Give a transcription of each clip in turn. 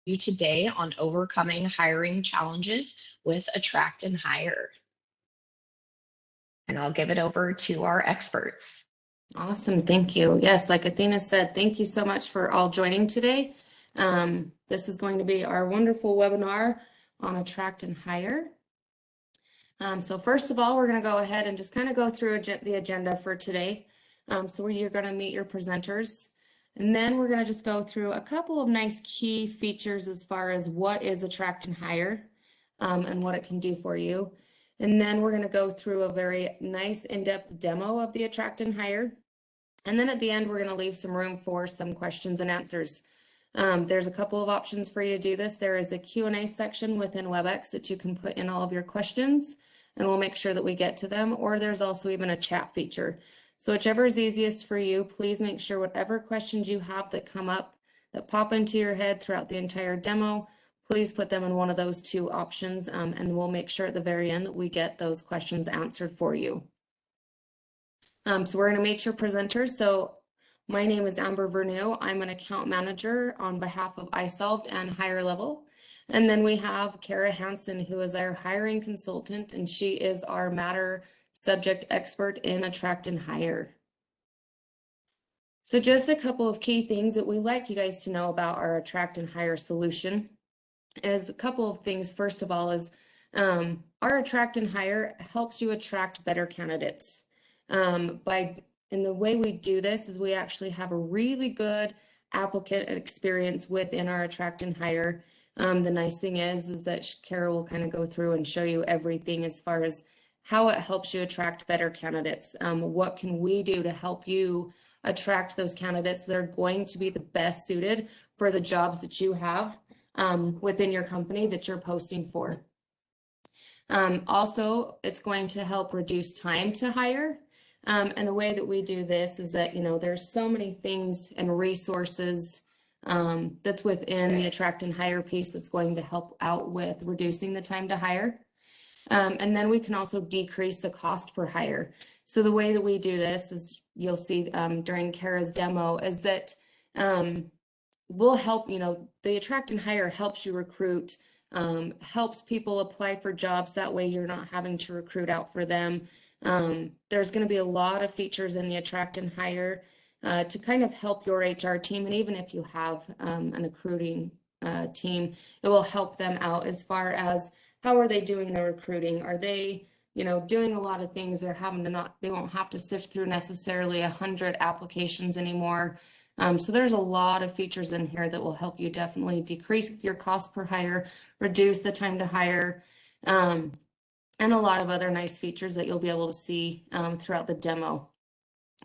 you today on overcoming hiring challenges with Attract and Hire. And I'll give it over to our experts. Awesome, thank you. Yes, like Athena said, thank you so much for all joining today. This is going to be our wonderful webinar on Attract and Hire. So first of all, we're going to go ahead and just kind of go through the agenda for today. So you're going to meet your presenters, and then we're going to just go through a couple of nice key features as far as what is Attract and Hire and what it can do for you. And then we're going to go through a very nice in-depth demo of the Attract and Hire. And then at the end, we're going to leave some room for some questions and answers. There's a couple of options for you to do this. There is a Q&A section within WebEx that you can put in all of your questions, and we'll make sure that we get to them. Or there's also even a chat feature. So whichever is easiest for you, please make sure whatever questions you have that come up, that pop into your head throughout the entire demo, please put them in one of those two options, and we'll make sure at the very end that we get those questions answered for you. So we're going to meet your presenters. So my name is Amber Verneau. I'm an account manager on behalf of iSolved and HireLevel. And then we have Kara Hansen, who is our hiring consultant, and she is our matter subject expert in Attract and Hire. So just a couple of key things that we like you guys to know about our Attract and Hire solution is a couple of things. First of all is our Attract and Hire helps you attract better candidates. And the way we do this is we actually have a really good applicant experience within our Attract and Hire. The nice thing is that Kara will kind of go through and show you everything as far as how it helps you attract better candidates. What can we do to help you attract those candidates that are going to be the best suited for the jobs that you have within your company that you're posting for. Also, it's going to help reduce time to hire. And the way that we do this is that, there's so many things and resources that's within the Attract and Hire piece that's going to help out with reducing the time to hire. And then we can also decrease the cost per hire. So the way that we do this is, you'll see during Kara's demo, is that we'll help, the Attract and Hire helps you recruit, helps people apply for jobs. That way you're not having to recruit out for them. There's going to be a lot of features in the Attract and Hire to kind of help your HR team. And even if you have an recruiting team, it will help them out as far as how are they doing their recruiting? Are they, doing a lot of things? They won't have to sift through necessarily 100 applications anymore. So there's a lot of features in here that will help you definitely decrease your cost per hire, reduce the time to hire, and a lot of other nice features that you'll be able to see throughout the demo.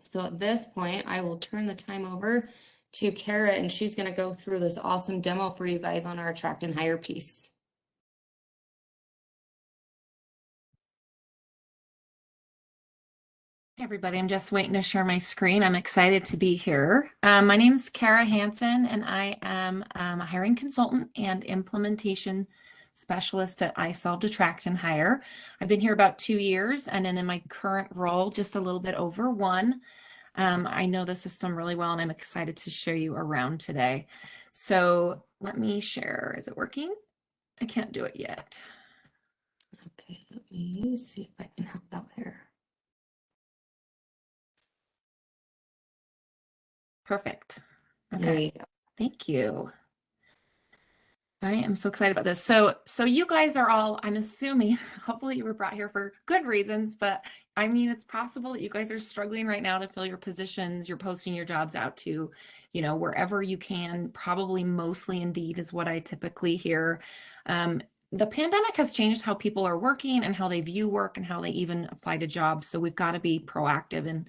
So at this point, I will turn the time over to Kara, and she's going to go through this awesome demo for you guys on our Attract and Hire piece. Hey everybody, I'm just waiting to share my screen. I'm excited to be here. My name is Kara Hansen, and I am a hiring consultant and implementation specialist at iSolved Attract and Hire. I've been here about 2 years, and then in my current role, just a little bit over 1. I know the system really well, and I'm excited to show you around today. So let me share. Is it working? I can't do it yet. Okay, let me see if I can help out here. Perfect. Okay. There you go. Thank you. I am so excited about this. So you guys are all, I'm assuming, hopefully you were brought here for good reasons, but I mean, it's possible that you guys are struggling right now to fill your positions. You're posting your jobs out to, wherever you can, probably mostly Indeed is what I typically hear. The pandemic has changed how people are working and how they view work and how they even apply to jobs. So we've got to be proactive in,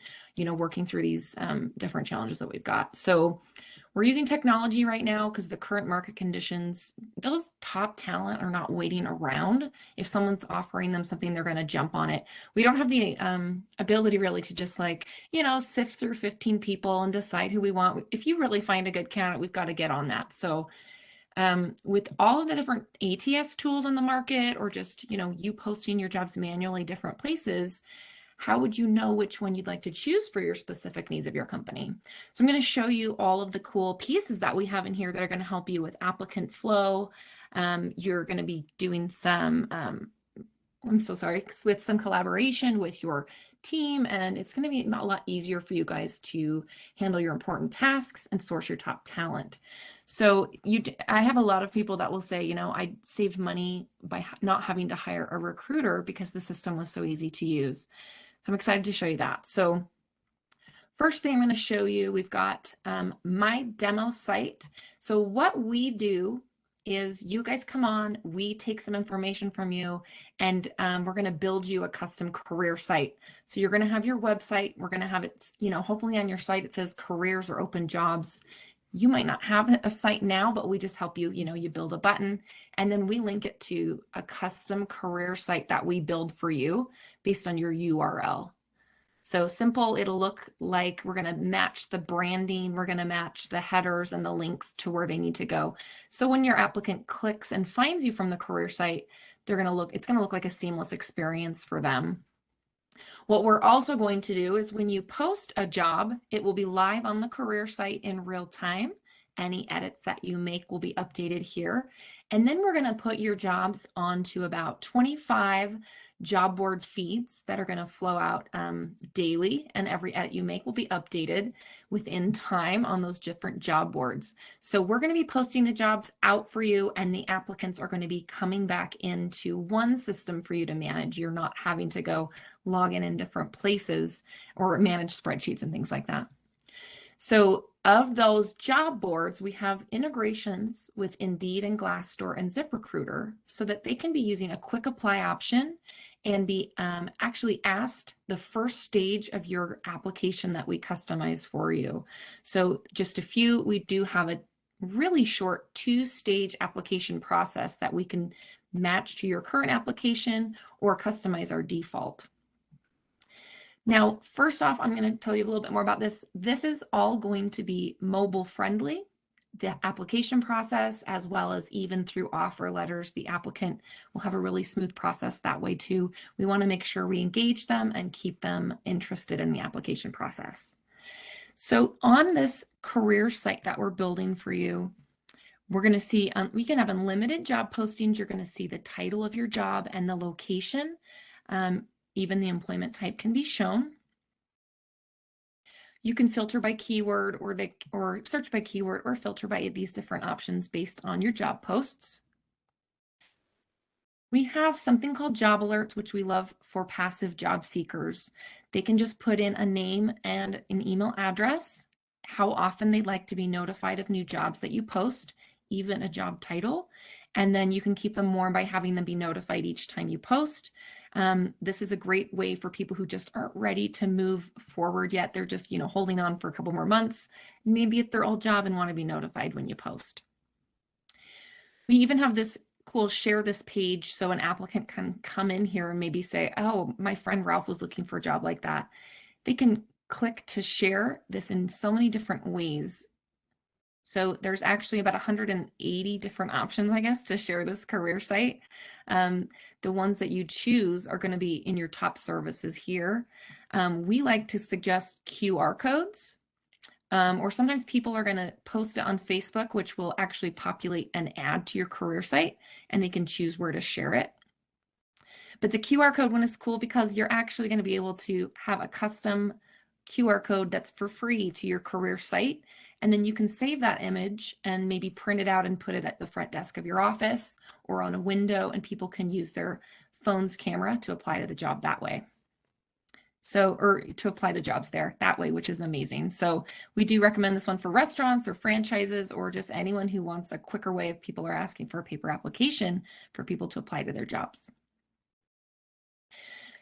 working through these different challenges that we've got. So we're using technology right now because the current market conditions, those top talent are not waiting around. If someone's offering them something, they're going to jump on it. We don't have the ability really to just sift through 15 people and decide who we want. If you really find a good candidate, we've got to get on that. So with all of the different ATS tools on the market, or just, you posting your jobs manually different places, how would you know which one you'd like to choose for your specific needs of your company? So I'm going to show you all of the cool pieces that we have in here that are going to help you with applicant flow. You're going to be doing some, I'm so sorry, with some collaboration with your team, and it's going to be a lot easier for you guys to handle your important tasks and source your top talent. So I have a lot of people that will say, you know, I saved money by not having to hire a recruiter because the system was so easy to use. So I'm excited to show you that. So first thing I'm going to show you, we've got my demo site. So what we do is you guys come on, we take some information from you, and we're going to build you a custom career site. So you're going to have your website. We're going to have it, you know, hopefully on your site it says careers or open jobs. You might not have a site now, but we just help you, you know, you build a button and then we link it to a custom career site that we build for you based on your URL. So simple, it'll look like we're going to match the branding, we're going to match the headers and the links to where they need to go. So when your applicant clicks and finds you from the career site, it's going to look like a seamless experience for them. What we're also going to do is when you post a job, it will be live on the career site in real time. Any edits that you make will be updated here. And then we're going to put your jobs onto about 25 job board feeds that are going to flow out daily, and every edit you make will be updated within time on those different job boards. So we're going to be posting the jobs out for you, and the applicants are going to be coming back into one system for you to manage. You're not having to go log in different places or manage spreadsheets and things like that. So of those job boards, we have integrations with Indeed and Glassdoor and ZipRecruiter so that they can be using a quick apply option and be actually asked the first stage of your application that we customize for you. So just a few, we do have a really short 2-stage application process that we can match to your current application or customize our default. Now, first off, I'm going to tell you a little bit more about this. This is all going to be mobile friendly, the application process, as well as even through offer letters, the applicant will have a really smooth process that way too. We want to make sure we engage them and keep them interested in the application process. So on this career site that we're building for you, we're going to see, we can have unlimited job postings. You're going to see the title of your job and the location. Even the employment type can be shown. You can filter by keyword or search by keyword or filter by these different options based on your job posts. We have something called job alerts, which we love for passive job seekers. They can just put in a name and an email address, how often they'd like to be notified of new jobs that you post, even a job title, and then you can keep them warm by having them be notified each time you post. This is a great way for people who just aren't ready to move forward yet. They're just, you know, holding on for a couple more months, maybe at their old job, and want to be notified when you post. We even have this cool share this page so an applicant can come in here and maybe say, oh, my friend Ralph was looking for a job like that. They can click to share this in so many different ways. So there's actually about 180 different options, I guess, to share this career site. The ones that you choose are going to be in your top services here. We like to suggest QR codes, or sometimes people are going to post it on Facebook, which will actually populate an ad to your career site, and they can choose where to share it. But the QR code one is cool because you're actually going to be able to have a custom QR code that's for free to your career site. And then you can save that image and maybe print it out and put it at the front desk of your office or on a window, and people can use their phone's camera to apply to the job that way. So, or to apply to jobs there that way, which is amazing. So we do recommend this one for restaurants or franchises or just anyone who wants a quicker way if people are asking for a paper application for people to apply to their jobs.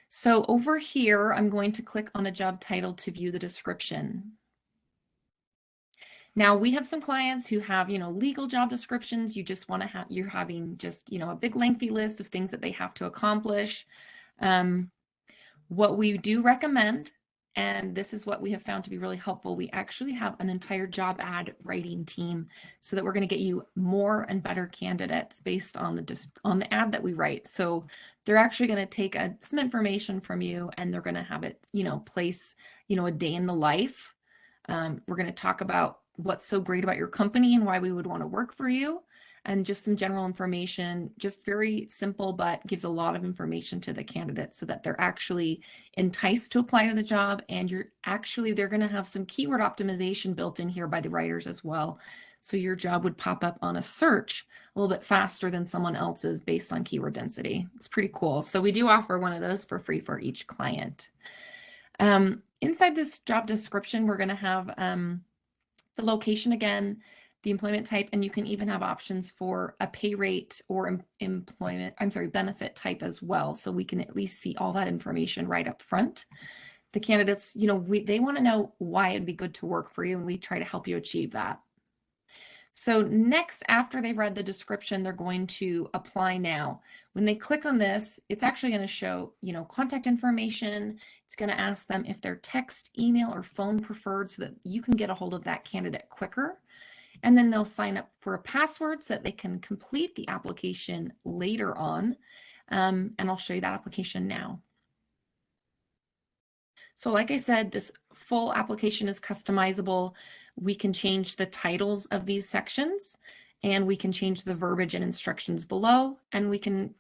So over here, I'm going to click on a job title to view the description. Now we have some clients who have, you know, legal job descriptions. You just want to have, you're having just, you know, a big lengthy list of things that they have to accomplish. What we do recommend And this is what we have found to be really helpful. We actually have an entire job ad writing team so that we're going to get you more and better candidates based on the ad that we write. So they're actually going to take some information from you and they're going to have it, place, a day in the life. We're going to talk about what's so great about your company and why we would want to work for you, and just some general information, just very simple, but gives a lot of information to the candidates so that they're actually enticed to apply to the job. And they're going to have some keyword optimization built in here by the writers as well. So your job would pop up on a search a little bit faster than someone else's based on keyword density. It's pretty cool. So we do offer one of those for free for each client. Inside this job description, we're going to have the location again, the employment type, and you can even have options for a pay rate or benefit type as well. So we can at least see all that information right up front. The candidates, they want to know why it'd be good to work for you, and we try to help you achieve that. So next, after they've read the description, they're going to apply now. When they click on this, it's actually going to show, contact information. It's going to ask them if they're text, email, or phone preferred so that you can get a hold of that candidate quicker. And then they'll sign up for a password so that they can complete the application later on. And I'll show you that application now. So like I said, this full application is customizable. We can change the titles of these sections, and we can change the verbiage and instructions below, and we can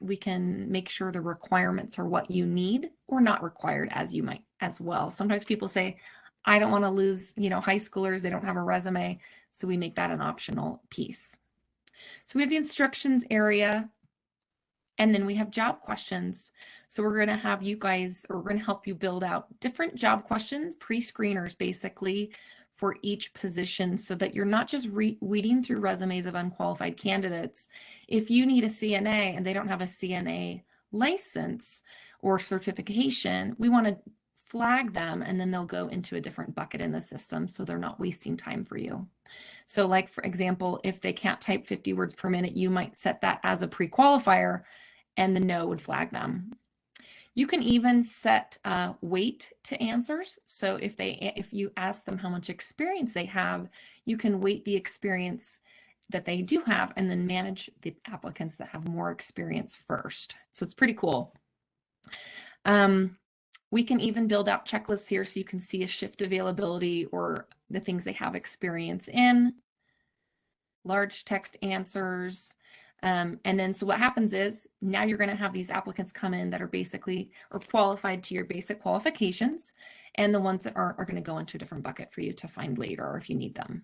make sure the requirements are what you need or not required as you might as well. Sometimes people say, I don't want to lose, high schoolers, they don't have a resume, so we make that an optional piece. So we have the instructions area, and then we have job questions. So we're going to have you guys, or we're going to help you build out different job questions, pre-screeners basically, for each position so that you're not just weeding through resumes of unqualified candidates. If you need a CNA and they don't have a CNA license or certification, we want to flag them, and then they'll go into a different bucket in the system so they're not wasting time for you. So like, for example, if they can't type 50 words per minute, you might set that as a pre-qualifier and the no would flag them. You can even set weight to answers. So if you ask them how much experience they have, you can weight the experience that they do have and then manage the applicants that have more experience first. So it's pretty cool. We can even build out checklists here so you can see a shift availability or the things they have experience in, large text answers. And then so what happens is now you're going to have these applicants come in that are basically or qualified to your basic qualifications, and the ones that aren't are going to go into a different bucket for you to find later or if you need them.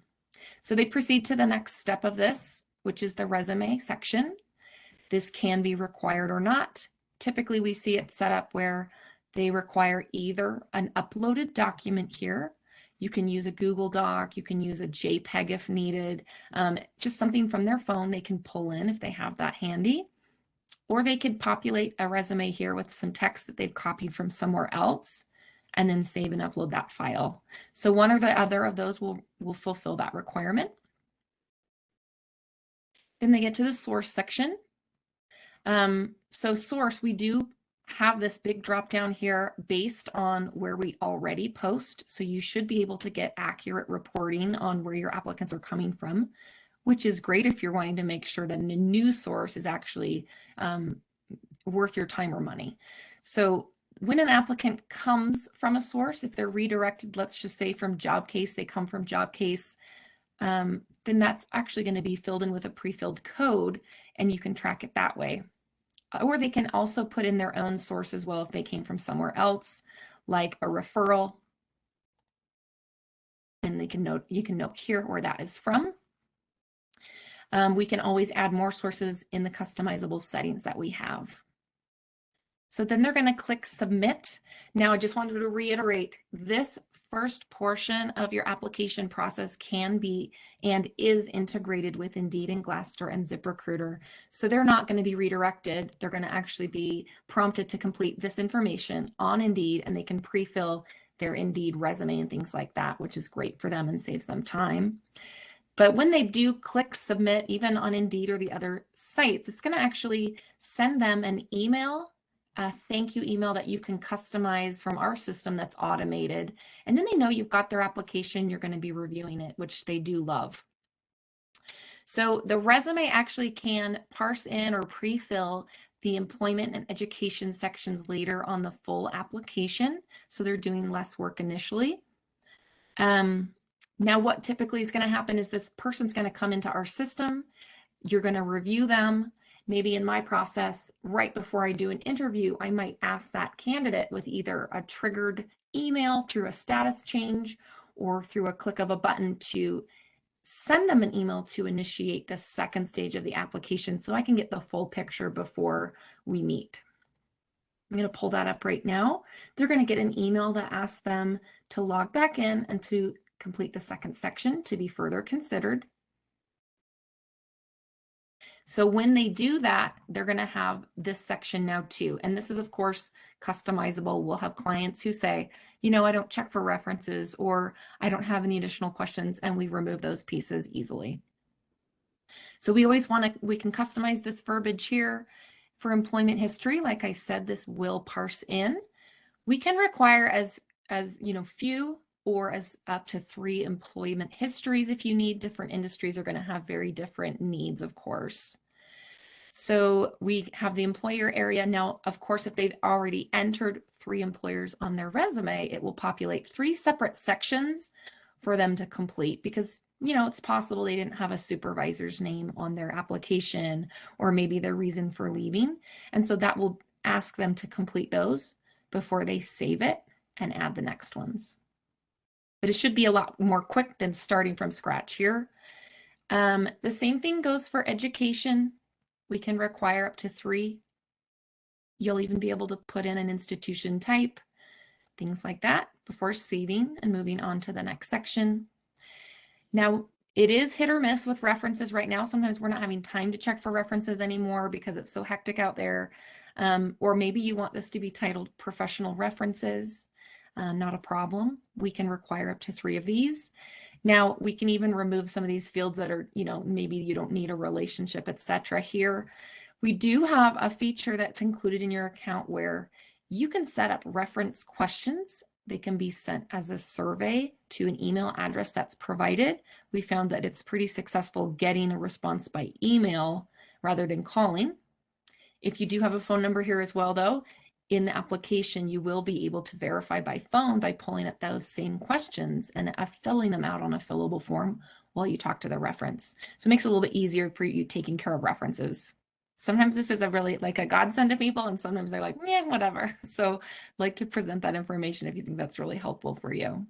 So they proceed to the next step of this, which is the resume section. This can be required or not. Typically we see it set up where they require either an uploaded document here. You can use a Google Doc, you can use a JPEG if needed, just something from their phone they can pull in if they have that handy. Or they could populate a resume here with some text that they've copied from somewhere else and then save and upload that file. So one or the other of those will fulfill that requirement. Then they get to the source section. So source, we do have this big drop down here based on where we already post. So you should be able to get accurate reporting on where your applicants are coming from, which is great if you're wanting to make sure that a new source is actually worth your time or money. So when an applicant comes from a source, if they're redirected, let's just say from JobCase, they come from JobCase, then that's actually going to be filled in with a pre-filled code, and you can track it that way. Or they can also put in their own source as well if they came from somewhere else, like a referral. And you can note here where that is from. We can always add more sources in the customizable settings that we have. So then they're going to click submit. Now I just wanted to reiterate, this first portion of your application process can be and is integrated with Indeed and Glassdoor and ZipRecruiter. So they're not going to be redirected. They're going to actually be prompted to complete this information on Indeed, and they can pre-fill their Indeed resume and things like that, which is great for them and saves them time. But when they do click submit, even on Indeed or the other sites, it's going to actually send them an email a thank you email that you can customize from our system that's automated. And then they know you've got their application, you're going to be reviewing it, which they do love. So the resume actually can parse in or pre-fill the employment and education sections later on the full application. So they're doing less work initially. Now what typically is going to happen is this person's going to come into our system. You're going to review them. Maybe in my process, right before I do an interview, I might ask that candidate with either a triggered email through a status change or through a click of a button to send them an email to initiate the second stage of the application so I can get the full picture before we meet. I'm going to pull that up right now. They're going to get an email that asks them to log back in and to complete the second section to be further considered. So when they do that, they're going to have this section now too. And this is, of course, customizable. We'll have clients who say, you know, I don't check for references or I don't have any additional questions, and we remove those pieces easily. So we always we can customize this verbiage here. For employment history, like I said, this will parse in. We can require as you know, few or as up to 3 employment histories if you need. Different industries are going to have very different needs, of course. So we have the employer area. Now, of course, if they've already entered 3 employers on their resume, it will populate 3 separate sections for them to complete because, you know, it's possible they didn't have a supervisor's name on their application or maybe their reason for leaving. And so that will ask them to complete those before they save it and add the next ones. But it should be a lot more quick than starting from scratch here. The same thing goes for education. We can require up to 3. You'll even be able to put in an institution type, things like that, before saving and moving on to the next section. Now, it is hit or miss with references right now. Sometimes we're not having time to check for references anymore because it's so hectic out there. Or maybe you want this to be titled professional references. Not a problem. We can require up to 3 of these. Now, we can even remove some of these fields that are, you know, maybe you don't need a relationship, etc. Here, we do have a feature that's included in your account where you can set up reference questions. They can be sent as a survey to an email address that's provided. We found that it's pretty successful getting a response by email rather than calling. If you do have a phone number here as well, though, in the application, you will be able to verify by phone by pulling up those same questions and filling them out on a fillable form while you talk to the reference. So it makes it a little bit easier for you taking care of references. Sometimes this is a really like a godsend to people, and sometimes they're like, yeah, whatever. So I'd like to present that information if you think that's really helpful for you.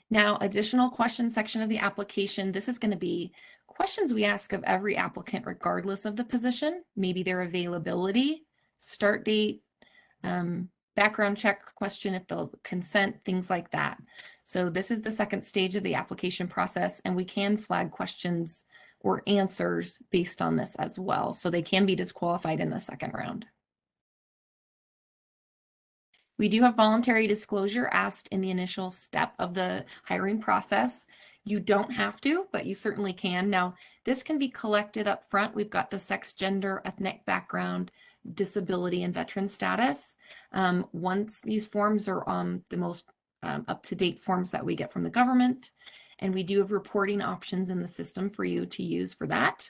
Now, additional question section of the application. This is going to be questions we ask of every applicant, regardless of the position, maybe their availability, start date, background check question if they'll consent, things like that. So this is the second stage of the application process, and we can flag questions or answers based on this as well. So they can be disqualified in the second round. We do have voluntary disclosure asked in the initial step of the hiring process. You don't have to, but you certainly can. Now, this can be collected up front. We've got the sex, gender, ethnic background, disability, and veteran status. Once these forms are on the most up-to-date forms that we get from the government, and we do have reporting options in the system for you to use for that,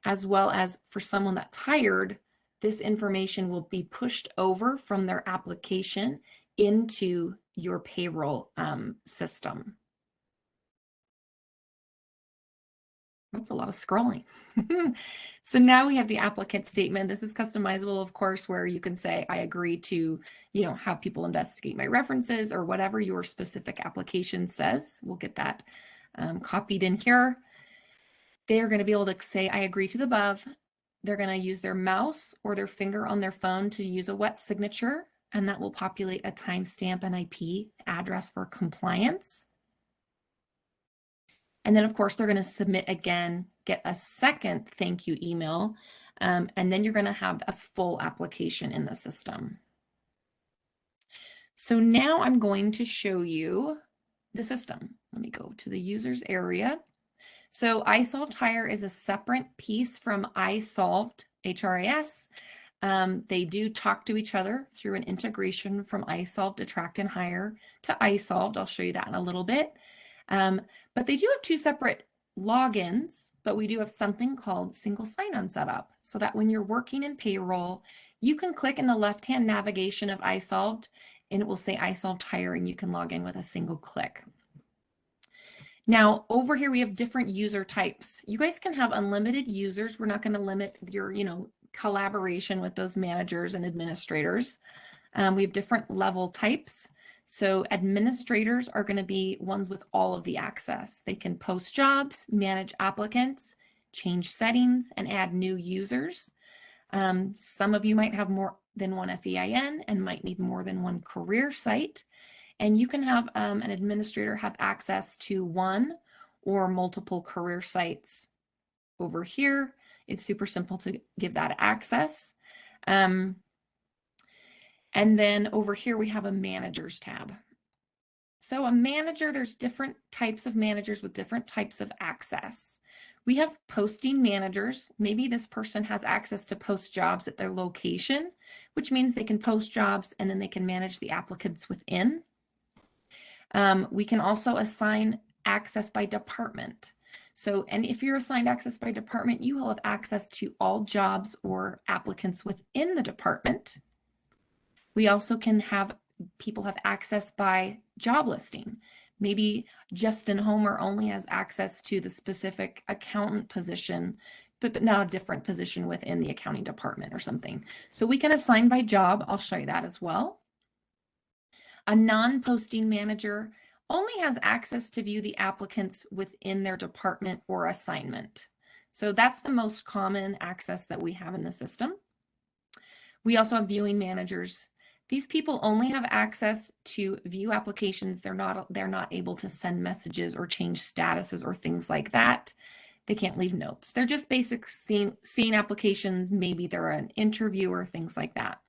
as well as for someone that's hired, this information will be pushed over from their application into your payroll system. That's a lot of scrolling. So now we have the applicant statement. This is customizable, of course, where you can say, I agree to, you know, have people investigate my references or whatever your specific application says. We'll get that copied in here. They're going to be able to say, I agree to the above. They're going to use their mouse or their finger on their phone to use a wet signature, and that will populate a timestamp and IP address for compliance. And then, of course, they're going to submit again, get a second thank you email, and then you're going to have a full application in the system. So now I'm going to show you the system. Let me go to the users area. So iSolved Hire is a separate piece from iSolved HRIS. They do talk to each other through an integration from iSolved Attract and Hire to iSolved. I'll show you that in a little bit. But they do have two separate logins, but we do have something called single sign-on setup, so that when you're working in payroll, you can click in the left-hand navigation of iSolved and it will say iSolved Hire and you can log in with a single click. Now, over here, we have different user types. You guys can have unlimited users. We're not going to limit your, collaboration with those managers and administrators. We have different level types. So administrators are going to be ones with all of the access. They can post jobs, manage applicants, change settings, and add new users. Some of you might have more than one FEIN and might need more than one career site. And you can have an administrator have access to one or multiple career sites. Over here, it's super simple to give that access. And then over here, we have a managers tab. So a manager, there's different types of managers with different types of access. We have posting managers. Maybe this person has access to post jobs at their location, which means they can post jobs and then they can manage the applicants within. We can also assign access by department. So, and if you're assigned access by department, you will have access to all jobs or applicants within the department. We also can have people have access by job listing. Maybe Justin Homer only has access to the specific accountant position, but not a different position within the accounting department or something. So we can assign by job. I'll show you that as well. A non-posting manager only has access to view the applicants within their department or assignment. So that's the most common access that we have in the system. We also have viewing managers. These people only have access to view applications. They're not able to send messages or change statuses or things like that. They can't leave notes. They're just basic seeing applications. Maybe they're an interviewer, things like that.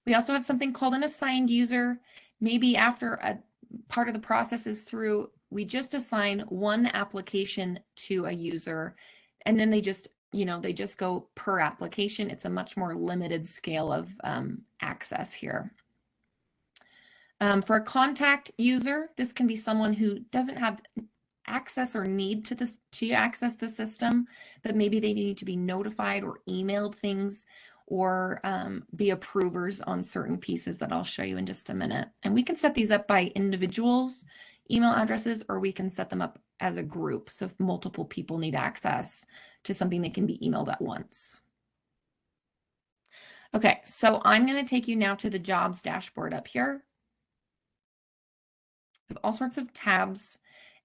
We also have something called an assigned user. Maybe after a part of the process is through, we just assign one application to a user, and then they just go per application. It's a much more limited scale of access here. For a contact user, this can be someone who doesn't have access or need to access the system, but maybe they need to be notified or emailed things, or be approvers on certain pieces that I'll show you in just a minute. And we can set these up by individuals' email addresses, or we can set them up as a group. So if multiple people need access to something, they can be emailed at once. Okay, so I'm going to take you now to the jobs dashboard up here. We have all sorts of tabs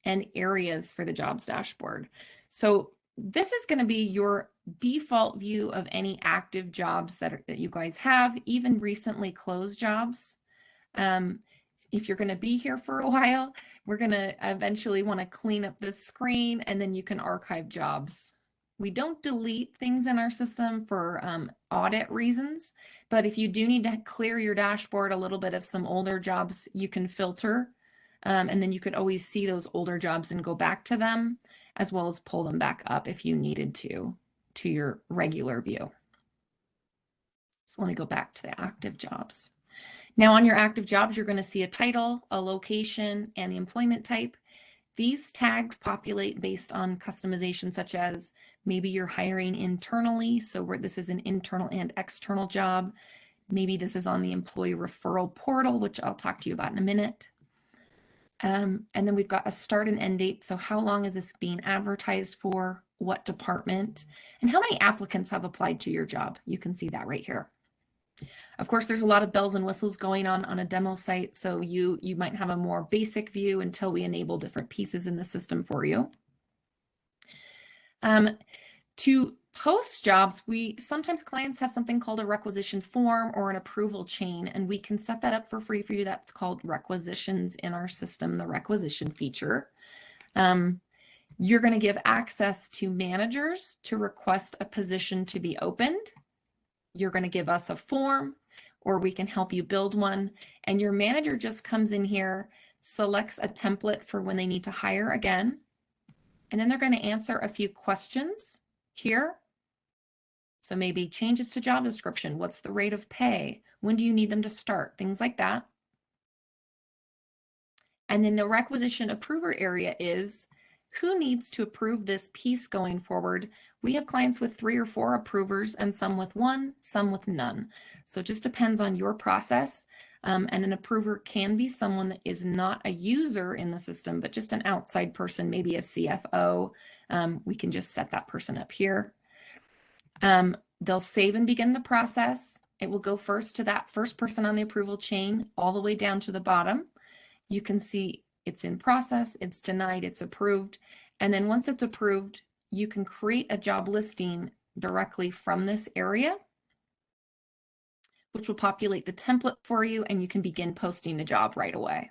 and areas for the jobs dashboard. So this is going to be your default view of any active jobs that you guys have, even recently closed jobs. If you're going to be here for a while, we're going to eventually want to clean up this screen, and then you can archive jobs. We don't delete things in our system for audit reasons, but if you do need to clear your dashboard a little bit of some older jobs, you can filter, and then you could always see those older jobs and go back to them, as well as pull them back up if you needed to your regular view. So let me go back to the active jobs. Now on your active jobs, you're going to see a title, a location, and the employment type. These tags populate based on customization, such as maybe you're hiring internally, so where this is an internal and external job. Maybe this is on the employee referral portal, which I'll talk to you about in a minute. And then we've got a start and end date. So how long is this being advertised for? What department? And how many applicants have applied to your job? You can see that right here. Of course, there's a lot of bells and whistles going on a demo site, so you might have a more basic view until we enable different pieces in the system for you. To post jobs, sometimes clients have something called a requisition form or an approval chain, and we can set that up for free for you. That's called requisitions in our system, the requisition feature. You're going to give access to managers to request a position to be opened. You're going to give us a form, or we can help you build one. And your manager just comes in here, selects a template for when they need to hire again. And then they're going to answer a few questions here. So maybe changes to job description. What's the rate of pay? When do you need them to start? Things like that. And then the requisition approver area is who needs to approve this piece going forward. We have clients with 3 or 4 approvers and some with 1, some with none. So it just depends on your process. And an approver can be someone that is not a user in the system, but just an outside person, maybe a CFO. We can just set that person up here. They'll save and begin the process. It will go first to that first person on the approval chain, all the way down to the bottom. You can see it's in process, it's denied, it's approved. And then once it's approved, you can create a job listing directly from this area, which will populate the template for you, and you can begin posting the job right away.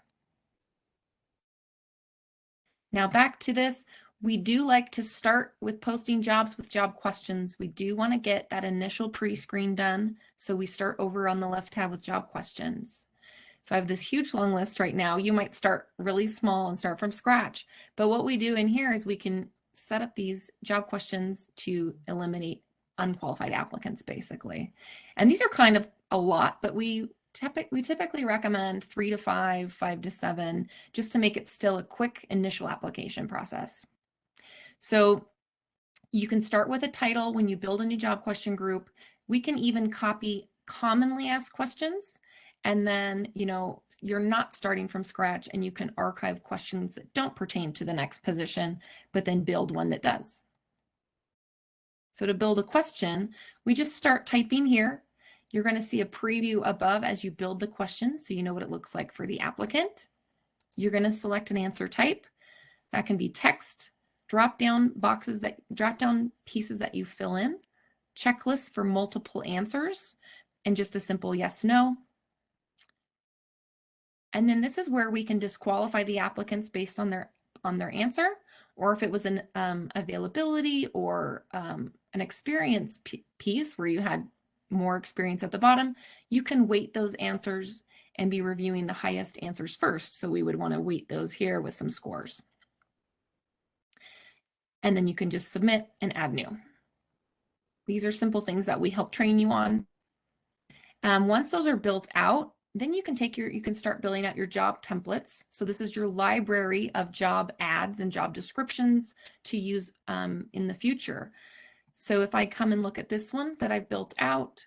Now back to this, we do like to start with posting jobs with job questions. We do want to get that initial pre-screen done. So we start over on the left tab with job questions. So I have this huge long list right now. You might start really small and start from scratch. But what we do in here is we can set up these job questions to eliminate unqualified applicants, basically. And these are kind of a lot, but we typically recommend 3 to 5, 5 to 7, just to make it still a quick initial application process. So you can start with a title when you build a new job question group. We can even copy commonly asked questions. And then, you know, you're not starting from scratch, and you can archive questions that don't pertain to the next position, but then build one that does. So to build a question, we just start typing here. You're going to see a preview above as you build the question, so you know what it looks like for the applicant. You're going to select an answer type. That can be text, drop-down pieces that you fill in, checklists for multiple answers, and just a simple yes, no. And then this is where we can disqualify the applicants based on their answer, or if it was an availability or an experience piece where you had more experience at the bottom, you can weight those answers and be reviewing the highest answers first. So we would want to weight those here with some scores. And then you can just submit and add new. These are simple things that we help train you on. Once those are built out, then you can start building out your job templates. So this is your library of job ads and job descriptions to use in the future. So if I come and look at this one that I've built out,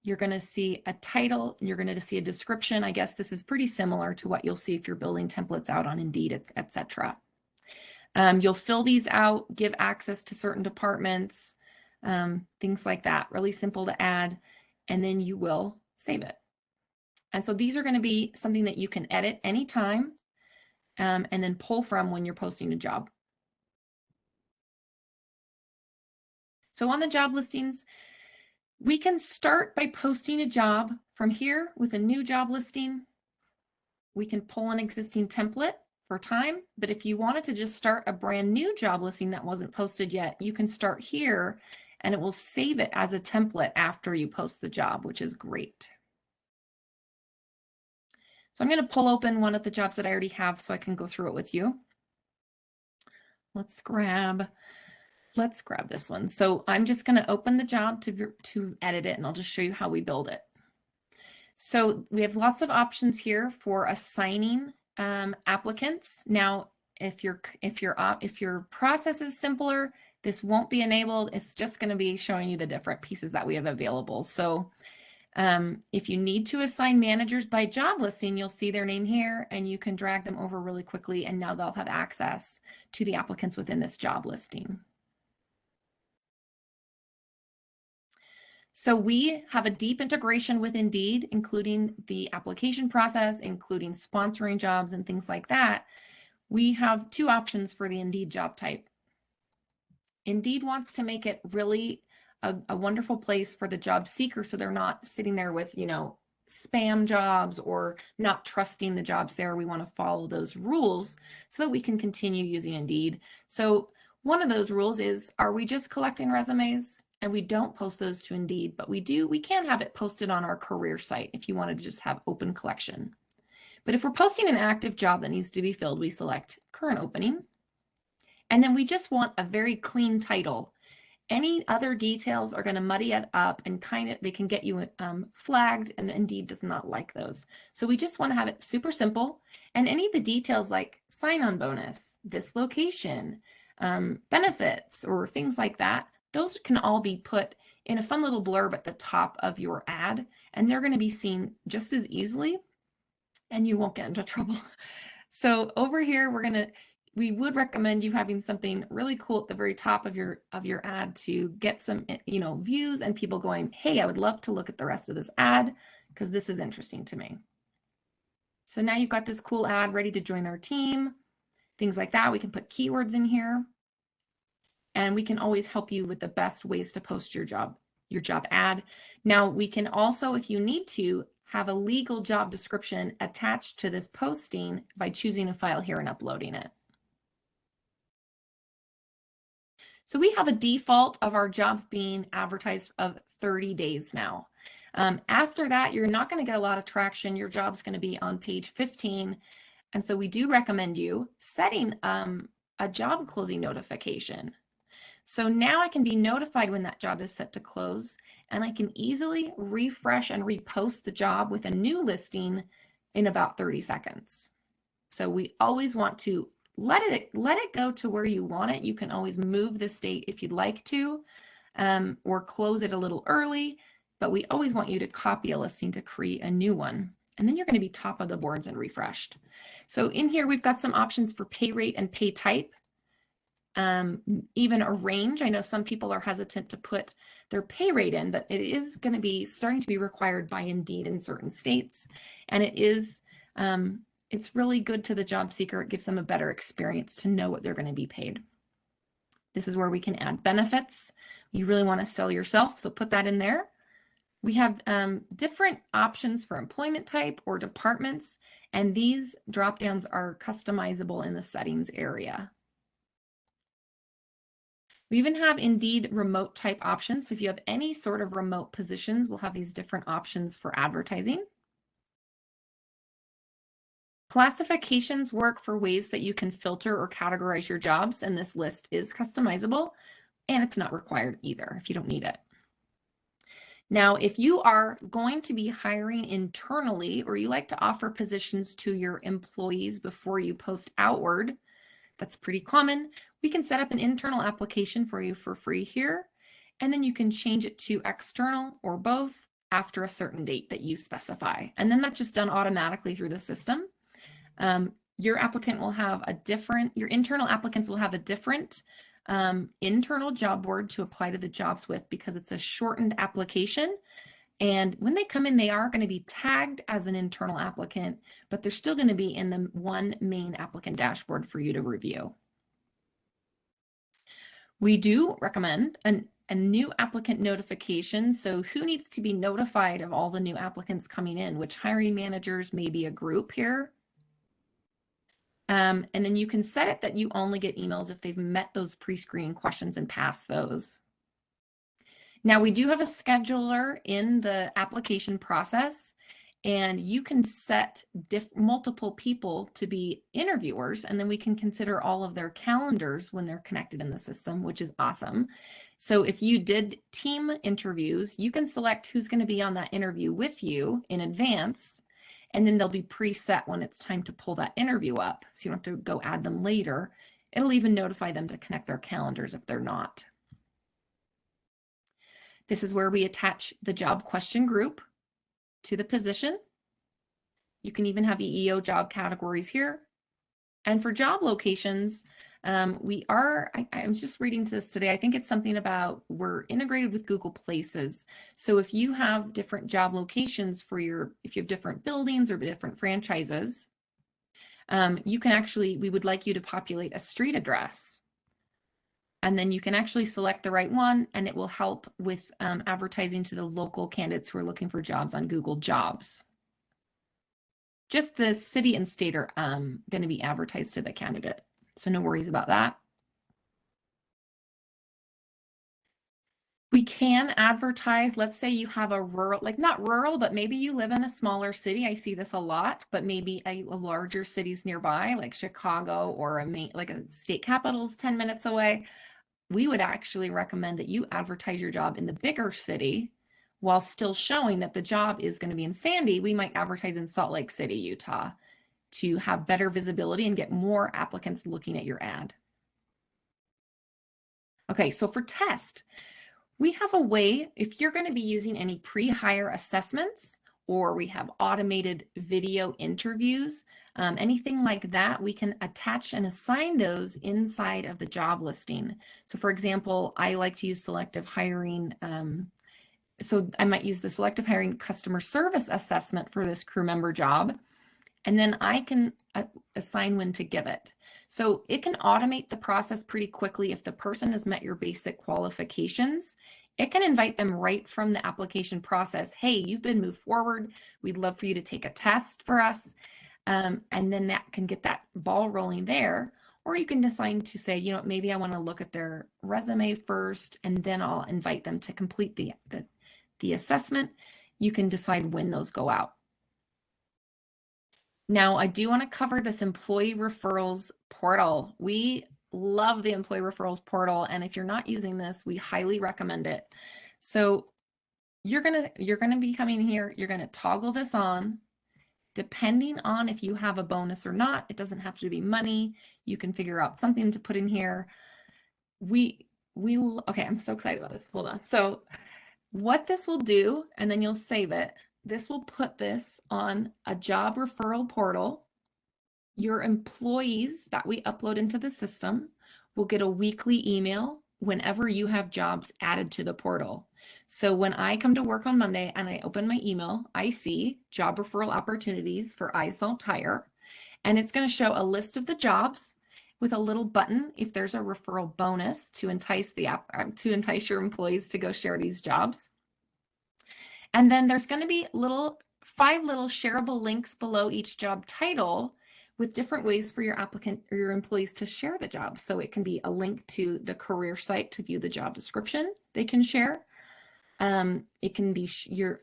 you're going to see a title, you're going to see a description. I guess this is pretty similar to what you'll see if you're building templates out on Indeed, etc. You'll fill these out, give access to certain departments, things like that. Really simple to add, and then you will save it. And so these are going to be something that you can edit anytime and then pull from when you're posting a job. So on the job listings, we can start by posting a job from here with a new job listing. We can pull an existing template for time, but if you wanted to just start a brand new job listing that wasn't posted yet, you can start here and it will save it as a template after you post the job, which is great. So I'm going to pull open one of the jobs that I already have so I can go through it with you. Let's grab this one. So I'm just going to open the job to edit it, and I'll just show you how we build it. So we have lots of options here for assigning applicants. Now, if your process is simpler, this won't be enabled. It's just going to be showing you the different pieces that we have available. So if you need to assign managers by job listing, you'll see their name here, and you can drag them over really quickly, and now they'll have access to the applicants within this job listing. So we have a deep integration with Indeed, including the application process, including sponsoring jobs and things like that. We have 2 options for the Indeed job type. Indeed wants to make it really a wonderful place for the job seeker, so they're not sitting there with, you know, spam jobs or not trusting the jobs there. We want to follow those rules so that we can continue using Indeed. So one of those rules is, are we just collecting resumes? And we don't post those to Indeed, but we can have it posted on our career site if you wanted to just have open collection. But if we're posting an active job that needs to be filled, we select current opening. And then we just want a very clean title. Any other details are going to muddy it up and they can get you flagged, and Indeed does not like those. So we just want to have it super simple, and any of the details like sign-on bonus, this location, benefits, or things like that, those can all be put in a fun little blurb at the top of your ad, and they're going to be seen just as easily, and you won't get into trouble. So over here, we would recommend you having something really cool at the very top of your ad to get some, views and people going, hey, I would love to look at the rest of this ad because this is interesting to me. So now you've got this cool ad ready to join our team, things like that. We can put keywords in here, and we can always help you with the best ways to post your job ad. Now we can also, if you need to, have a legal job description attached to this posting by choosing a file here and uploading it. So we have a default of our jobs being advertised of 30 days now. After that, you're not going to get a lot of traction. Your job's going to be on page 15. And so we do recommend you setting a job closing notification. So now I can be notified when that job is set to close, and I can easily refresh and repost the job with a new listing in about 30 seconds. So we always want to let it go to where you want it. You can always move this date if you'd like to, or close it a little early, but we always want you to copy a listing to create a new one. And then you're going to be top of the boards and refreshed. So in here, we've got some options for pay rate and pay type, even a range. I know some people are hesitant to put their pay rate in, but it is going to be starting to be required by Indeed in certain states. And it is, it's really good to the job seeker. It gives them a better experience to know what they're going to be paid. This is where we can add benefits. You really want to sell yourself, so put that in there. We have different options for employment type or departments, and these drop downs are customizable in the settings area. We even have Indeed remote type options. So if you have any sort of remote positions, we'll have these different options for advertising. Classifications work for ways that you can filter or categorize your jobs, and this list is customizable, and it's not required either if you don't need it. Now, if you are going to be hiring internally, or you like to offer positions to your employees before you post outward, that's pretty common. We can set up an internal application for you for free here, and then you can change it to external or both after a certain date that you specify. And then that's just done automatically through the system. Your applicant will have your internal applicants will have a different internal job board to apply to the jobs with, because it's a shortened application. And when they come in, they are going to be tagged as an internal applicant, but they're still going to be in the one main applicant dashboard for you to review. We do recommend a new applicant notification. So who needs to be notified of all the new applicants coming in, which hiring managers may be a group here. And then you can set it that you only get emails if they've met those pre-screening questions and passed those. Now we do have a scheduler in the application process, and you can set multiple people to be interviewers, and then we can consider all of their calendars when they're connected in the system, which is awesome. So if you did team interviews, you can select who's going to be on that interview with you in advance, and then they'll be preset when it's time to pull that interview up. So you don't have to go add them later. It'll even notify them to connect their calendars if they're not. This is where we attach the job question group to the position. You can even have EEO job categories here. And for job locations, I was just reading this today. I think it's something about we're integrated with Google Places. So if you have different job locations if you have different buildings or different franchises, you can we would like you to populate a street address. And then you can actually select the right one, and it will help with advertising to the local candidates who are looking for jobs on Google Jobs. Just the city and state are going to be advertised to the candidate. So no worries about that. We can advertise, let's say you have a rural, not rural, but maybe you live in a smaller city. I see this a lot, but maybe a larger cities nearby, like Chicago or a state capital's 10 minutes away. we would actually recommend that you advertise your job in the bigger city while still showing that the job is going to be in Sandy. We might advertise in Salt Lake City, Utah, to have better visibility and get more applicants looking at your ad. Okay, so for test, we have a way, if you're going to be using any pre-hire assessments, or we have automated video interviews, anything like that, we can attach and assign those inside of the job listing. So for example, I like to use selective hiring. So I might use the selective hiring customer service assessment for this crew member job, and then I can assign when to give it. So it can automate the process pretty quickly. If the person has met your basic qualifications, it can invite them right from the application process. Hey, you've been moved forward. We'd love for you to take a test for us. And then that can get that ball rolling there. Or you can decide to say, you know, maybe I want to look at their resume first, and then I'll invite them to complete the assessment. You can decide when those go out. Now, I do want to cover this employee referrals portal. We love the employee referrals portal, and if you're not using this, we highly recommend it. So you're gonna be coming here, you're gonna toggle this on. Depending on if you have a bonus or not, it doesn't have to be money. You can figure out something to put in here. Okay, I'm so excited about this. Hold on. So what this will do, and then you'll save it, this will put this on a job referral portal. Your employees that we upload into the system will get a weekly email whenever you have jobs added to the portal. So when I come to work on Monday and I open my email, I see job referral opportunities for iSalt Hire, and it's going to show a list of the jobs with a little button if there's a referral bonus to entice your employees to go share these jobs. And then there's going to be 5 little shareable links below each job title with different ways for your applicant or your employees to share the job. So it can be a link to the career site to view the job description they can share. It can be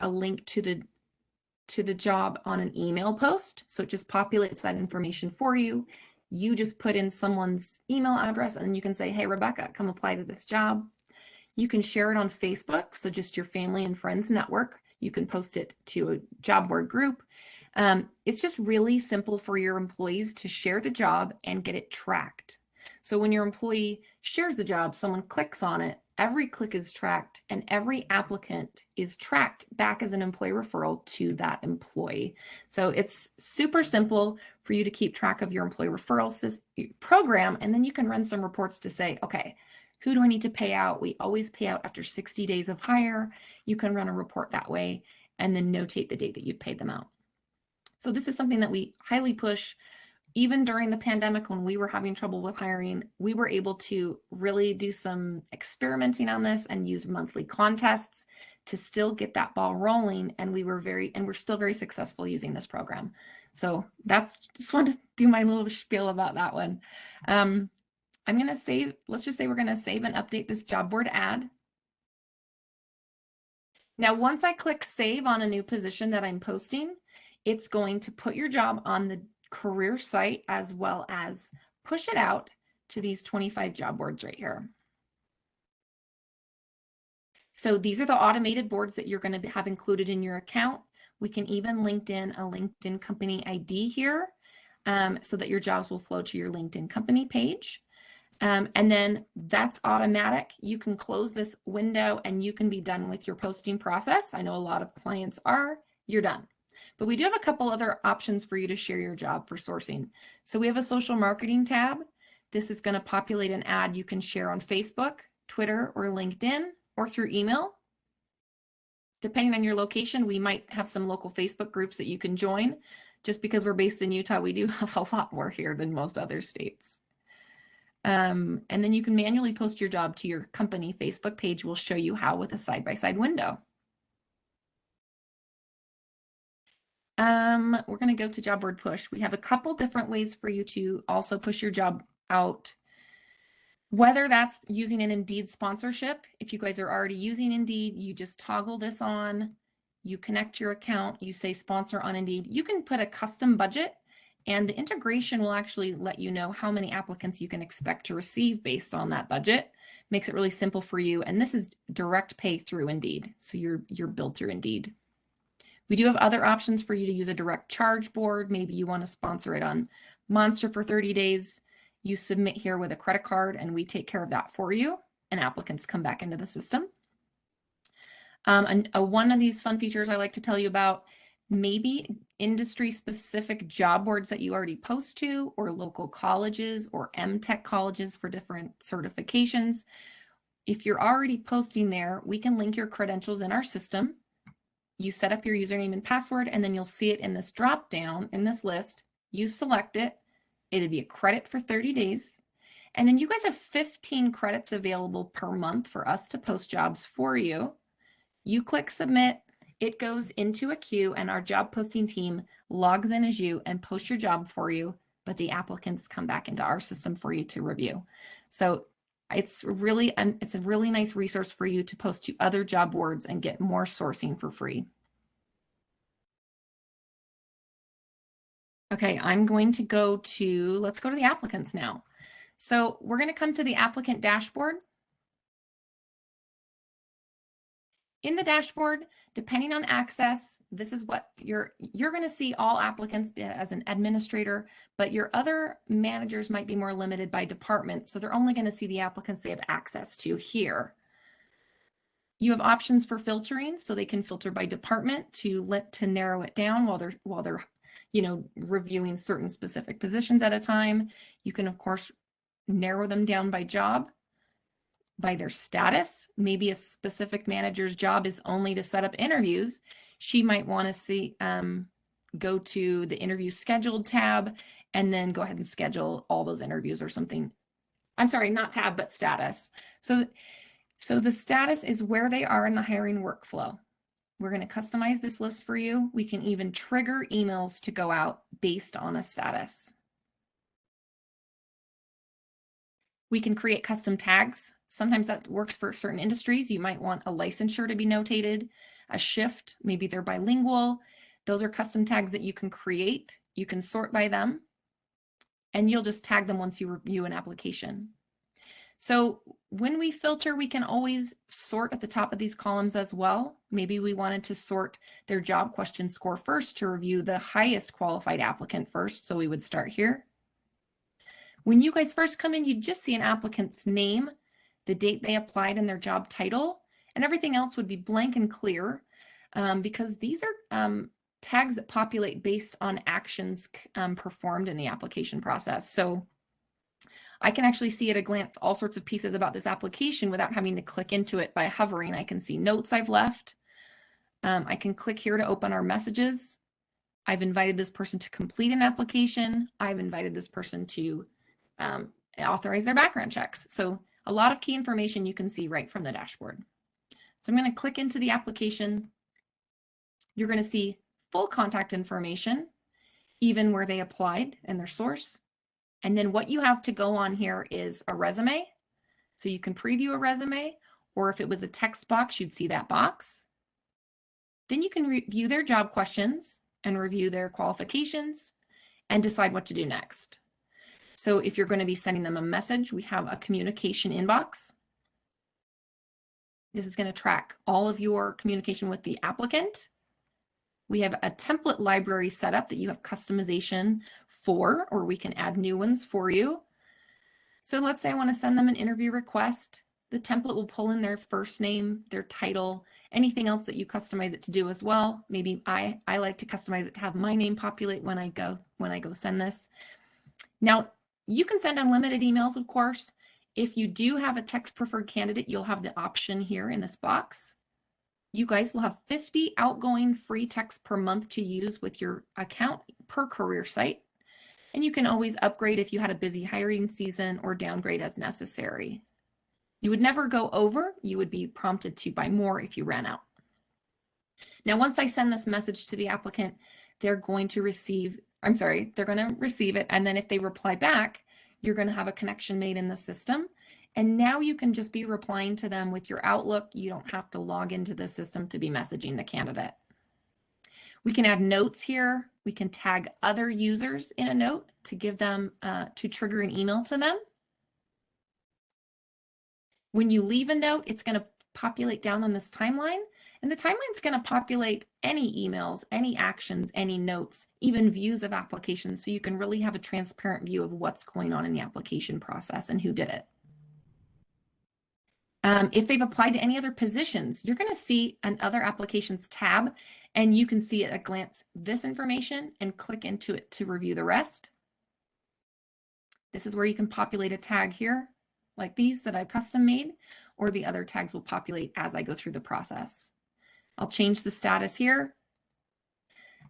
a link to the job on an email post. So it just populates that information for you. You just put in someone's email address and you can say, hey, Rebecca, come apply to this job. You can share it on Facebook, so just your family and friends network. You can post it to a job board group. It's just really simple for your employees to share the job and get it tracked. So when your employee shares the job, someone clicks on it, every click is tracked, and every applicant is tracked back as an employee referral to that employee. So it's super simple for you to keep track of your employee referral program, and then you can run some reports to say, okay, who do I need to pay out? We always pay out after 60 days of hire. You can run a report that way and then notate the date that you've paid them out. So this is something that we highly push. Even during the pandemic, when we were having trouble with hiring, we were able to really do some experimenting on this and use monthly contests to still get that ball rolling. And we're still very successful using this program. So just wanted to do my little spiel about that one. I'm going to save, let's just say we're going to save and update this job board ad. Now, once I click save on a new position that I'm posting, it's going to put your job on the career site as well as push it out to these 25 job boards right here. So these are the automated boards that you're going to have included in your account. We can even link in a LinkedIn company ID here so that your jobs will flow to your LinkedIn company page. And then that's automatic. You can close this window and you can be done with your posting process. I know a lot of clients you're done. But we do have a couple other options for you to share your job for sourcing. So we have a social marketing tab. This is going to populate an ad you can share on Facebook, Twitter, or LinkedIn, or through email. Depending on your location, we might have some local Facebook groups that you can join. Just because we're based in Utah, we do have a lot more here than most other states. And then you can manually post your job to your company Facebook page. We'll show you how with a side-by-side window. We're going to go to job board push. We have a couple different ways for you to also push your job out, whether that's using an Indeed sponsorship. If you guys are already using Indeed, you just toggle this on, you connect your account, you say sponsor on Indeed. You can put a custom budget, and the integration will actually let you know how many applicants you can expect to receive based on that budget. makes it really simple for you. And this is direct pay through Indeed. So you're billed through Indeed. We do have other options for you to use a direct charge board. Maybe you want to sponsor it on Monster for 30 days. You submit here with a credit card and we take care of that for you, and applicants come back into the system. One of these fun features I like to tell you about, maybe industry specific job boards that you already post to, or local colleges or MTech colleges for different certifications. If you're already posting there, we can link your credentials in our system. You set up your username and password, and then you'll see it in this drop down in this list. You select it. It'd be a credit for 30 days. And then you guys have 15 credits available per month for us to post jobs for you. You click submit, it goes into a queue, and our job posting team logs in as you and posts your job for you, but the applicants come back into our system for you to review. So it's a really nice resource for you to post to other job boards and get more sourcing for free. Okay, I'm going to let's go to the applicants now. So we're going to come to the applicant dashboard. In the dashboard, depending on access, this is what you're going to see all applicants as an administrator, but your other managers might be more limited by department. So they're only going to see the applicants they have access to here. You have options for filtering, so they can filter by department to narrow it down while they're reviewing certain specific positions at a time. You can, of course, narrow them down by job, by their status. Maybe a specific manager's job is only to set up interviews. She might want to see, go to the interview scheduled tab and then go ahead and schedule all those interviews or something. I'm sorry, not tab, but status. So the status is where they are in the hiring workflow. We're going to customize this list for you. We can even trigger emails to go out based on a status. We can create custom tags. Sometimes that works for certain industries. You might want a licensure to be notated, a shift, maybe they're bilingual. Those are custom tags that you can create. You can sort by them, and you'll just tag them once you review an application. So when we filter, we can always sort at the top of these columns as well. Maybe we wanted to sort their job question score first to review the highest qualified applicant first. So we would start here. When you guys first come in, you just see an applicant's name, the date they applied, and their job title, and everything else would be blank and clear because these are tags that populate based on actions performed in the application process. So I can actually see at a glance all sorts of pieces about this application without having to click into it by hovering. I can see notes I've left. I can click here to open our messages. I've invited this person to complete an application. I've invited this person to authorize their background checks. So a lot of key information you can see right from the dashboard. So I'm going to click into the application. You're going to see full contact information, even where they applied and their source. And then what you have to go on here is a resume. So you can preview a resume, or if it was a text box, you'd see that box. Then you can review their job questions and review their qualifications and decide what to do next. So if you're going to be sending them a message, we have a communication inbox. This is going to track all of your communication with the applicant. We have a template library set up that you have customization for, or we can add new ones for you. So let's say I want to send them an interview request. The template will pull in their first name, their title, anything else that you customize it to do as well. Maybe I like to customize it to have my name populate when I go send this. Now, you can send unlimited emails, of course. If you do have a text preferred candidate, you'll have the option here in this box. You guys will have 50 outgoing free texts per month to use with your account per career site. And you can always upgrade if you had a busy hiring season or downgrade as necessary. You would never go over. You would be prompted to buy more if you ran out. Now, once I send this message to the applicant, they're going to receive it. And then if they reply back, you're going to have a connection made in the system. And now you can just be replying to them with your Outlook. You don't have to log into the system to be messaging the candidate. We can add notes here. We can tag other users in a note to give them, to trigger an email to them. When you leave a note, it's going to populate down on this timeline, and the timeline is going to populate any emails, any actions, any notes, even views of applications, so you can really have a transparent view of what's going on in the application process and who did it. If they've applied to any other positions, you're going to see an Other Applications tab, and you can see at a glance this information and click into it to review the rest. This is where you can populate a tag here, like these that I've custom made, or the other tags will populate as I go through the process. I'll change the status here.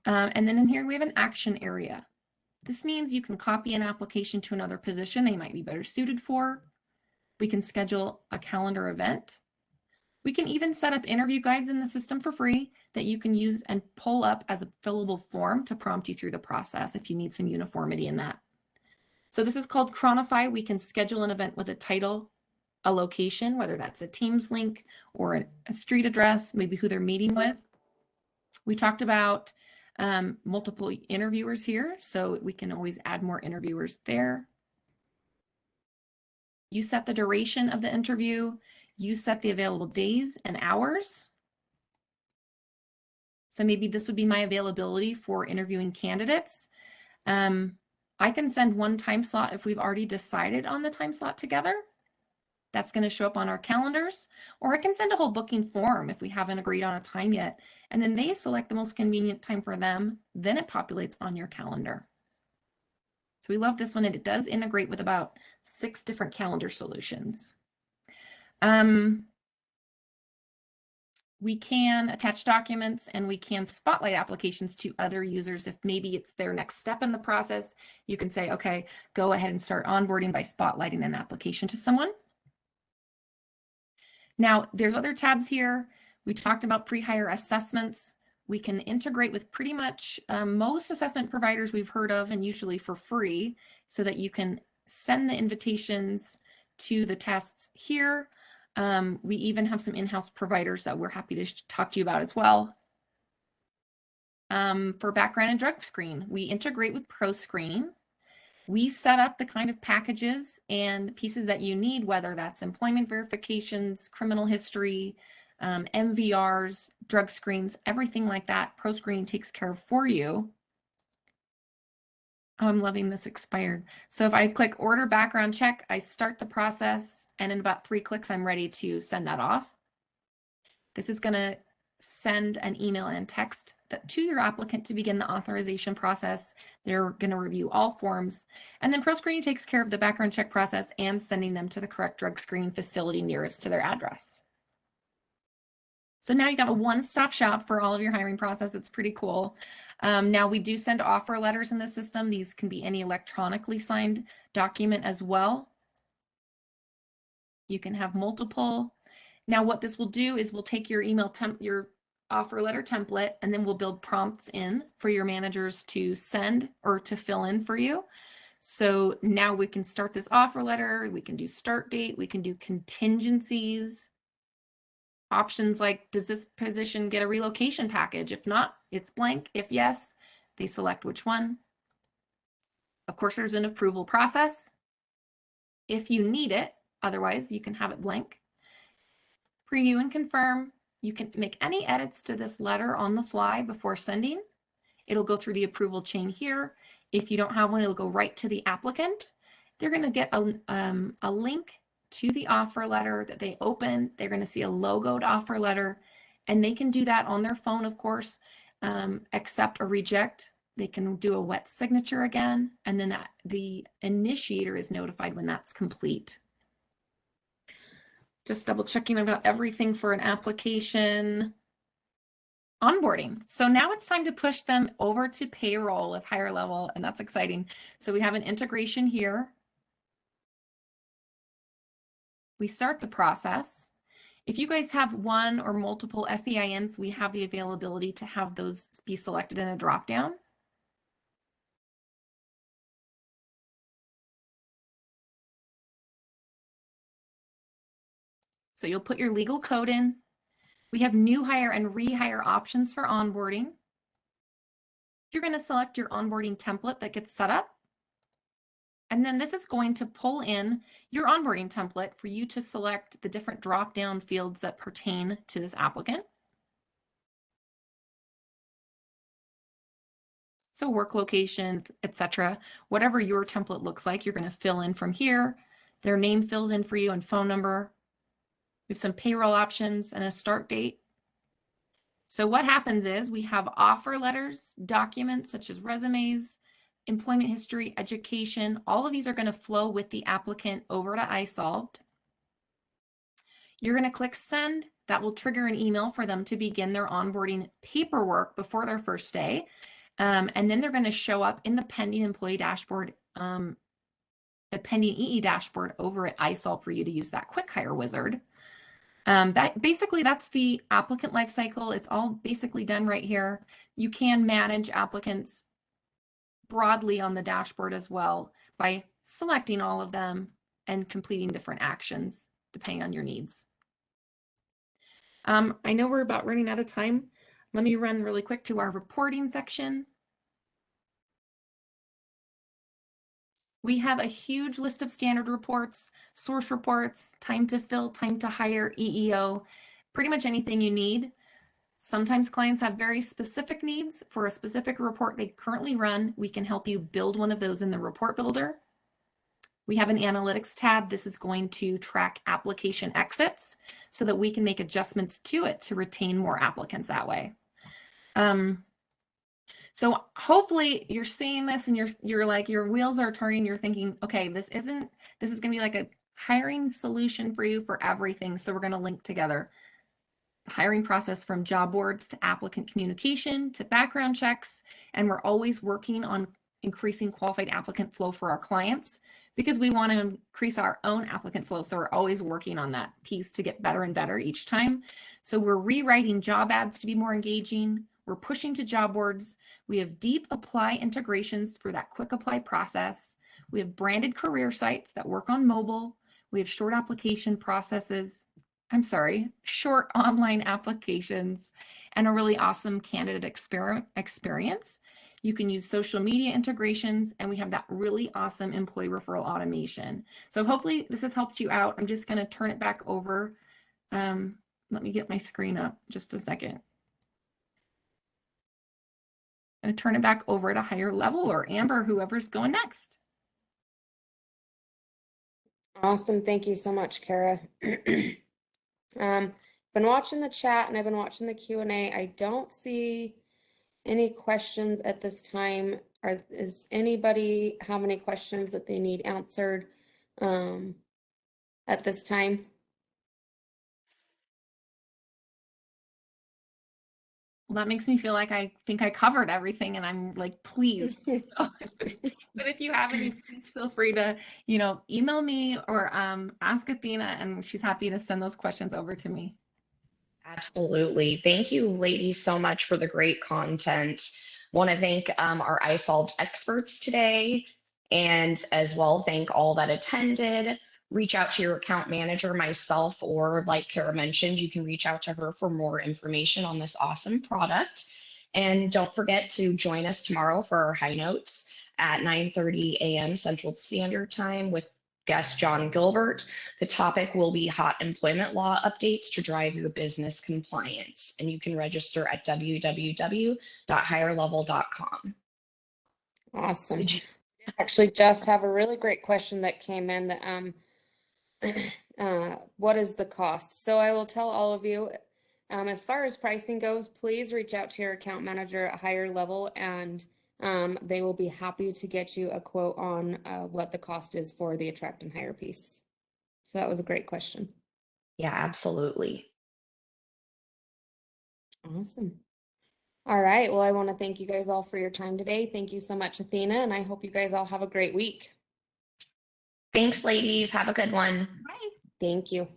And then in here, we have an action area. This means you can copy an application to another position they might be better suited for. We can schedule a calendar event. We can even set up interview guides in the system for free that you can use and pull up as a fillable form to prompt you through the process if you need some uniformity in that. So this is called Chronify. We can schedule an event with a title, a location, whether that's a Teams link or a street address, maybe who they're meeting with. We talked about multiple interviewers here, so we can always add more interviewers there. You set the duration of the interview. You set the available days and hours. So maybe this would be my availability for interviewing candidates. I can send one time slot if we've already decided on the time slot together. That's going to show up on our calendars. Or I can send a whole booking form if we haven't agreed on a time yet. And then they select the most convenient time for them. Then it populates on your calendar. So we love this one, and it does integrate with about 6 different calendar solutions. We can attach documents, and we can spotlight applications to other users. If maybe it's their next step in the process, you can say, okay, go ahead and start onboarding by spotlighting an application to someone. Now, there's other tabs here. We talked about pre-hire assessments. We can integrate with pretty much most assessment providers we've heard of, and usually for free, so that you can send the invitations to the tests here. We even have some in-house providers that we're happy to talk to you about as well. For background and drug screen, we integrate with ProScreen. We set up the kind of packages and pieces that you need, whether that's employment verifications, criminal history, MVRs, drug screens, everything like that. ProScreen takes care of for you. Oh, I'm loving this expired. So if I click order background check, I start the process, and in about 3 clicks, I'm ready to send that off. This is going to send an email and text to your applicant to begin the authorization process. They're going to review all forms, and then ProScreen takes care of the background check process and sending them to the correct drug screening facility nearest to their address. So now you got a one-stop shop for all of your hiring process. It's pretty cool. Now we do send offer letters in the system. These can be any electronically signed document as well. You can have multiple. Now what this will do is we'll take your your offer letter template, and then we'll build prompts in for your managers to send or to fill in for you. So now we can start this offer letter. We can do start date. We can do contingencies. Options like, does this position get a relocation package? If not, it's blank. If yes, they select which one. Of course, there's an approval process if you need it. Otherwise, you can have it blank. Preview and confirm. You can make any edits to this letter on the fly before sending. It'll go through the approval chain here. If you don't have one, it'll go right to the applicant. They're going to get a link to the offer letter that they open. They're going to see a logoed offer letter, and they can do that on their phone, of course, accept or reject. They can do a wet signature again, and then the initiator is notified when that's complete. Just double checking about everything for an application. Onboarding. So now it's time to push them over to payroll with HireLevel, and that's exciting. So we have an integration here. We start the process. If you guys have one or multiple FEINs, we have the availability to have those be selected in a dropdown. So you'll put your legal code in. We have new hire and rehire options for onboarding. You're going to select your onboarding template that gets set up. And then this is going to pull in your onboarding template for you to select the different drop-down fields that pertain to this applicant. So work location, etc. Whatever your template looks like, you're going to fill in from here. Their name fills in for you and phone number. We have some payroll options and a start date. So what happens is we have offer letters, documents such as resumes, employment history, education. All of these are going to flow with the applicant over to iSolved. You're going to click send. That will trigger an email for them to begin their onboarding paperwork before their first day. And then they're going to show up in the pending employee dashboard, the pending EE dashboard over at iSolved for you to use that quick hire wizard. That's the applicant lifecycle. It's all basically done right here. You can manage applicants broadly on the dashboard as well by selecting all of them and completing different actions depending on your needs. I know we're about running out of time. Let me run really quick to our reporting section. We have a huge list of standard reports, source reports, time to fill, time to hire, EEO, pretty much anything you need. Sometimes clients have very specific needs for a specific report they currently run. We can help you build one of those in the report builder. We have an analytics tab. This is going to track application exits so that we can make adjustments to it to retain more applicants that way. So hopefully you're seeing this and you're like, your wheels are turning. You're thinking, okay, this is going to be like a hiring solution for you for everything. So we're going to link together the hiring process from job boards to applicant communication to background checks. And we're always working on increasing qualified applicant flow for our clients because we want to increase our own applicant flow. So we're always working on that piece to get better and better each time. So we're rewriting job ads to be more engaging. We're pushing to job boards. We have deep apply integrations for that quick apply process. We have branded career sites that work on mobile. We have short online applications, and a really awesome candidate experience. You can use social media integrations, and we have that really awesome employee referral automation. So hopefully this has helped you out. I'm just going to turn it back over. Let me get my screen up just a second. I'm going to turn it back over to HireLevel or Amber, whoever's going next. Awesome. Thank you so much, Kara. Been watching the chat and I've been watching the Q&A. I don't see any questions at this time. Does anybody have any questions that they need answered at this time? Well, that makes me feel like I think I covered everything and I'm like, pleased. But if you have any, please feel free to, email me or ask Athena, and she's happy to send those questions over to me. Absolutely. Thank you, ladies, so much for the great content. Want to thank our iSolved experts today, and as well thank all that attended. Reach out to your account manager, myself, or like Kara mentioned, you can reach out to her for more information on this awesome product. And don't forget to join us tomorrow for our high notes at 9:30 a.m. Central Standard Time with guest John Gilbert. The topic will be hot employment law updates to drive your business compliance. And you can register at www.hirelevel.com. Awesome. Actually, just have a really great question that came in that what is the cost? So I will tell all of you, as far as pricing goes, please reach out to your account manager at HireLevel, and they will be happy to get you a quote on what the cost is for the attract and hire piece. So that was a great question. Yeah, absolutely. Awesome. All right. Well, I want to thank you guys all for your time today. Thank you so much, Athena, and I hope you guys all have a great week. Thanks, ladies. Have a good one. Bye. Thank you.